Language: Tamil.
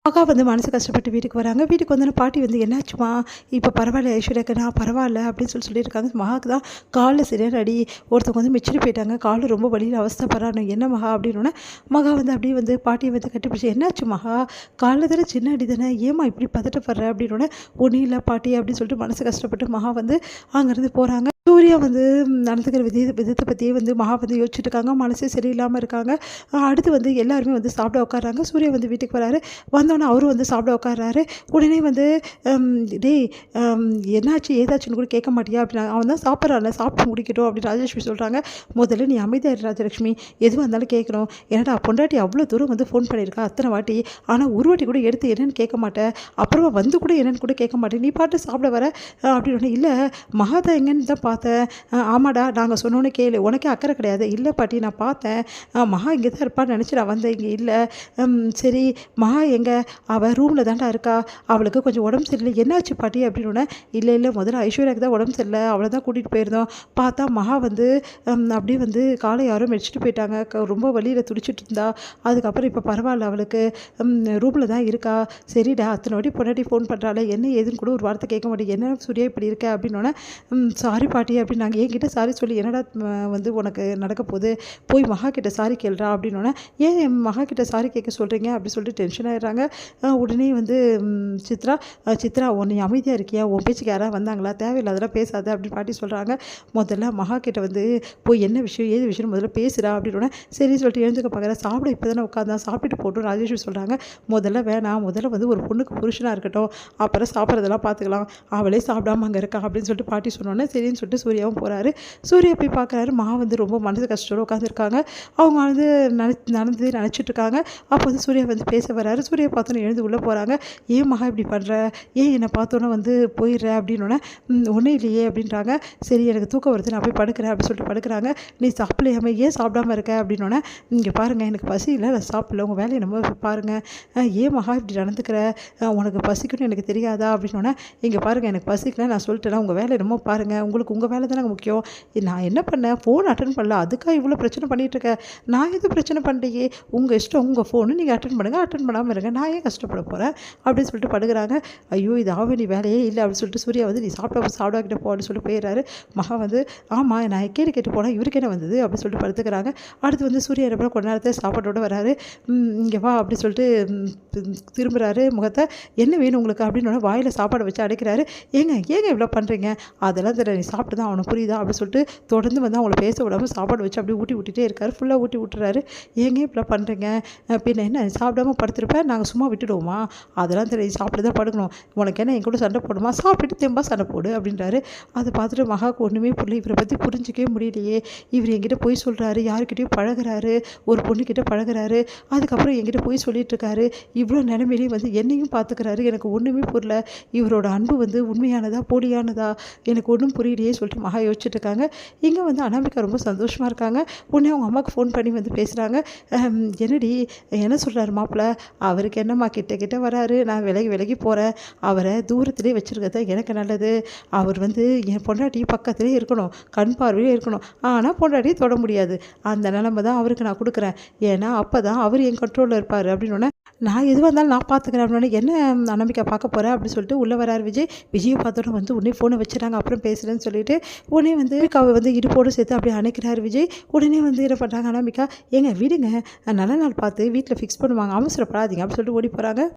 மகா வந்து மனசு கஷ்டப்பட்டு வீட்டுக்கு வராங்க. வீட்டுக்கு வந்தோன்னே பாட்டி வந்து என்னாச்சும்மா இப்போ பரவாயில்ல ஐஸ்வர்யாக்கு நான் பரவாயில்ல அப்படின்னு சொல்லியிருக்காங்க. மகாவுக்கு தான் காலில் சரியான அடி, ஒருத்தவங்க வந்து மிச்சிட்டு போயிட்டாங்க, காலில் ரொம்ப வலியில் அவஸ்தைப்படுறாங்க, என்ன மகா அப்படின்னோடனே மகா வந்து அப்படியே வந்து பாட்டியை வந்து கட்டிப்பிடிச்சி என்னாச்சு மகா, காலில் தானே சின்ன அடி தானே, ஏம்மா இப்படி பதட்டப்படுற அப்படின்னோடனே ஒன்றும் இல்லை பாட்டி அப்படின்னு சொல்லிட்டு மனசு கஷ்டப்பட்டு மகா வந்து அங்கேருந்து போகிறாங்க. சூர்யா வந்து நடந்துக்கிற விதத்தை பற்றியே வந்து மகா வந்து யோசிச்சுட்டு இருக்காங்க, மனசே சரியில்லாமல் இருக்காங்க. அடுத்து வந்து எல்லாருமே வந்து சாப்பிட உட்காடுறாங்க. சூர்யா வந்து வீட்டுக்கு வராரு. வந்தோடனே அவரும் வந்து சாப்பிட உட்காடுறாரு. உடனே வந்து டேய் என்னாச்சு ஏதாச்சுன்னு கூட கேட்க மாட்டியா அப்படின்னா, அவன் தான் சாப்பிட்றான்ல சாப்பிட்டு முடிக்கட்டும் அப்படின்னு ராஜலட்சுமி சொல்கிறாங்க. முதல்ல நீ அமைதியாரு ராஜலட்சுமி, எதுவாக இருந்தாலும் கேட்கணும். ஏன்னாடா பொண்டாட்டி அவ்வளோ தூரம் வந்து ஃபோன் பண்ணியிருக்கா அத்தனை வாட்டி, ஆனால் ஒரு வாட்டி கூட எடுத்து என்னென்னு கேட்க மாட்டேன், அப்புறமா வந்து கூட என்னென்னு கூட கேட்க மாட்டேன், நீ பாட்டு சாப்பிட வர அப்படின்னு. இல்லை மகா தான் எங்கன்னு தான் பார்த்தேன். ஆமாடா நாங்கள் சொன்னோன்னே கேளு, உனக்கே அக்கறை கிடையாது. இல்லை பாட்டி நான் பார்த்தேன், மகா இங்கே தான் இருப்பான்னு நினச்சி நான் வந்தேன், இங்கே இல்லை. சரி மகா எங்கே, அவள் ரூமில் தான்டா இருக்கா, அவளுக்கு கொஞ்சம் உடம்பு சரியில்லை, என்னாச்சு பாட்டி அப்படின்னு. இல்லை முதல்ல ஐஸ்வர்யாவுக்கு தான் உடம்பு சரியில்லை, அவளை தான் கூட்டிகிட்டு போயிருந்தோம், பார்த்தா மகா வந்து அப்படியே வந்து காலை யாரும் மெடிச்சிட்டு போயிட்டாங்க, ரொம்ப வலியில் துடிச்சிட்டு இருந்தா, அதுக்கப்புறம் இப்போ பரவாயில்ல அவளுக்கு ரூமில் தான் இருக்கா. சரிடா அத்தனை வாட்டி பொண்டாட்டி ஃபோன் பண்ணுறாள், என்ன ஏதுன்னு கூட ஒரு வார்த்தை கேட்க மாட்டேன், என்ன சூர்யா இப்படி இருக்க அப்படின்னோடனே சாரி பாட்டி அப்படின்னு. நாங்கள் என்கிட்ட சாரி சொல்லி என்னடா வந்து உனக்கு நடக்க போகுது, போய் மகா கிட்ட சாரி கேள்றா அப்படின்னோடனே, ஏன் மகா கிட்ட சாரி கேட்க சொல்கிறீங்க அப்படி சொல்லிட்டு டென்ஷன் ஆகிடுறாங்க. உடனே வந்து சித்ரா உன்னை அமைதியாக இருக்கியா, உன் பேச்சுக்கு யாராவது வந்தாங்களா, தேவையில்லாதெல்லாம் பேசாத அப்படின்னு பாட்டி சொல்கிறாங்க. முதல்ல மகா கிட்ட வந்து போய் என்ன விஷயம் ஏது விஷயம் முதல்ல பேசுகிறா அப்படின்னோடனே சரின்னு சொல்லிட்டு எழுந்துக்க பார்க்குற, சாப்பிட இப்போ தானே உட்காந்தான் சாப்பிட்டு போட்டும் ராஜேஸ்வரி சொல்கிறாங்க. முதல்ல வேணாம், முதல்ல வந்து ஒரு பொண்ணுக்கு புருஷனாக இருக்கட்டும், அப்புறம் சாப்பிட்றதெல்லாம் பார்த்துக்கலாம், அவளே சாப்பிடாம அங்கே இருக்கா அப்படின்னு சொல்லிட்டு பாட்டி சொன்னோன்னே சரின்னு சொல்லிட்டு சூர்யாவும் போகிறாரு. சூர்யா போய் பார்க்குறாரு, மகா வந்து ரொம்ப மனசு கஷ்டத்தோடு உட்காந்துருக்காங்க. அவங்க வந்து நினச்சிட்டு இருக்காங்க. அப்போ வந்து சூர்யா வந்து பேச வராரு. சூர்யா பார்த்தோன்னே எழுந்து உள்ளே போகிறாங்க. ஏன் மகா இப்படி பண்ணுற, ஏன் என்னை பார்த்தோன்னே வந்து போயிடுற அப்படின்னோடனே ஒன்றும் இல்லையே அப்படின்றாங்க. சரி எனக்கு தூக்கம் வருது நான் போய் படுக்கிறேன் அப்படின்னு சொல்லிட்டு படுக்கிறாங்க. நீ சாப்பிடலையாம ஏன் சாப்பிடாமல் இருக்க அப்படின்னோடனே, இங்கே பாருங்கள் எனக்கு பசி இல்லை, நான் சாப்பிடல, உங்கள் வேலையை நம்ம பாருங்கள், ஏன் மகா இப்படி நடந்துக்கிற, உனக்கு பசிக்குன்னு எனக்கு தெரியாதா அப்படின்னோடனே, இங்கே பாருங்கள் எனக்கு பசிக்கல நான் சொல்லிட்டேன்னா உங்கள் வேலை என்னமோ பாருங்கள், உங்களுக்கு உங்கள் வேலை தானே முக்கியம், நான் என்ன பண்ணேன் ஃபோன் அட்டன் பண்ணல, அதுக்காக இவ்வளோ பிரச்சனை பண்ணிகிட்ருக்கேன், நான் எதுவும் பிரச்சனை பண்ணலையே, உங்கள் இஷ்டம், உங்கள் ஃபோனு நீங்கள் அட்டன் பண்ணுங்கள், அட்டன் பண்ணாமல் இருங்க, நான் ஏன் கஷ்டப்பட போகிறேன் அப்படின்னு சொல்லிட்டு படுக்கிறாங்க. ஐயோ இது ஆவணி வேலையே இல்லை அப்படின்னு சொல்லிட்டு சூர்யா வந்து நீ சாப்பிடாக்கிட்ட போன்னு சொல்லிட்டு போயிடுறாரு. மகா வந்து ஆமாம் நான் கேட்டு போனால் இவருக்கு என்ன வந்தது அப்படின்னு சொல்லிட்டு படுத்துக்கிறாங்க. அடுத்து வந்து சூர்யா என்ன கொஞ்ச நேரத்தில் சாப்பாட்டோடு வராரு. இங்கே வா அப்படி சொல்லிட்டு திரும்புகிறாரு முகத்தை, என்ன வேணும் உங்களுக்கு அப்படின்னு வாயில் சாப்பாடை வச்சு அடைக்கிறாரு. ஏங்க இவ்வளோ பண்ணுறீங்க, அதெல்லாம் தெரியல, நீ சாப்பிட்டு தான் அவனுக்கு புரியுதா அப்படின்னு சொல்லிட்டு தொடர்ந்து வந்து அவங்கள பேச விடாமல் சாப்பாடு வச்சு அப்படியே ஊட்டிகிட்டே இருக்காரு. ஃபுல்லாக ஊட்டி விட்டுறாரு. ஏங்க இப்படி பண்ணுறீங்க, பின்ன என்ன சாப்பிடாம படுத்துருப்பேன், நாங்கள் சும்மா விட்டுடுவோமா, அதெல்லாம் தெரியும், சாப்பிட்டு தான் படுக்கணும், உனக்கு என்ன என் கூட சண்டை போடுமா, சாப்பிட்டுட்டு தெம்பா சண்டை போடு அப்படின்றாரு. அதை பார்த்துட்டு மகாவுக்கு ஒன்றுமே புரியல, இவரை பற்றி புரிஞ்சிக்கவே முடியலையே, இவர் என்கிட்ட போய் சொல்கிறாரு, யாருக்கிட்டையும் பழகிறாரு, ஒரு பொண்ணுக்கிட்ட பழகிறாரு, அதுக்கப்புறம் என்கிட்ட போய் சொல்லிட்டு இருக்காரு, இவ்வளோ நிலைமையிலையும் வந்து என்னையும் பார்த்துக்கிறாரு, எனக்கு ஒன்றுமே புரியல, இவரோட அன்பு வந்து உண்மையானதா போலியானதா எனக்கு ஒன்றும் புரியலையே சொல்லிட்டு மகா யோசிச்சுட்டு இருக்காங்க. இங்கே வந்து அனாமிகா ரொம்ப சந்தோஷமாக இருக்காங்க. உடனே அவங்க அம்மாவுக்கு ஃபோன் பண்ணி வந்து பேசுகிறாங்க. என்னடி என்ன சொல்கிறாரு மாப்பிள்ளை, அவருக்கு என்னம்மா கிட்ட வராரு, நான் விலகி போகிறேன், அவரை தூரத்துலேயே வச்சுருக்கதான் எனக்கு நல்லது, அவர் வந்து என் பொண்டாட்டி பக்கத்துலேயே இருக்கணும், கண் பார்வையே இருக்கணும், ஆனால் பொண்டாட்டியை தொட முடியாது, அந்த நிலமை தான் அவருக்கு நான் கொடுக்குறேன், ஏன்னா அப்போ தான் அவர் என் கண்ட்ரோலில் இருப்பார் அப்படின்னோடனே, நான் எதுவாக இருந்தாலும் நான் பார்த்துக்கிறேன் அப்படின்னோடனே, என்ன அனாமிகா பார்க்க போகிறேன் அப்படின்னு சொல்லிட்டு உள்ளே வராரு விஜய். விஜயை பார்த்தோன்னே வந்து உடனே ஃபோனை வச்சுறாங்க, அப்புறம் பேசுகிறேன்னு சொல்லிட்டு உடனே வந்து அவள் வந்து இடுப்போடு சேர்த்து அப்படியே அணைக்கிறார் விஜய். உடனே வந்து என்ன பண்ணுறாங்க அனாமிகா, ஏங்க விடுங்க நல்ல நாள் பார்த்து வீட்டில் ஃபிக்ஸ் பண்ணுவாங்க, அவசரப்படாதீங்க அப்படின்னு சொல்லிட்டு ஓடி போகிறாங்க.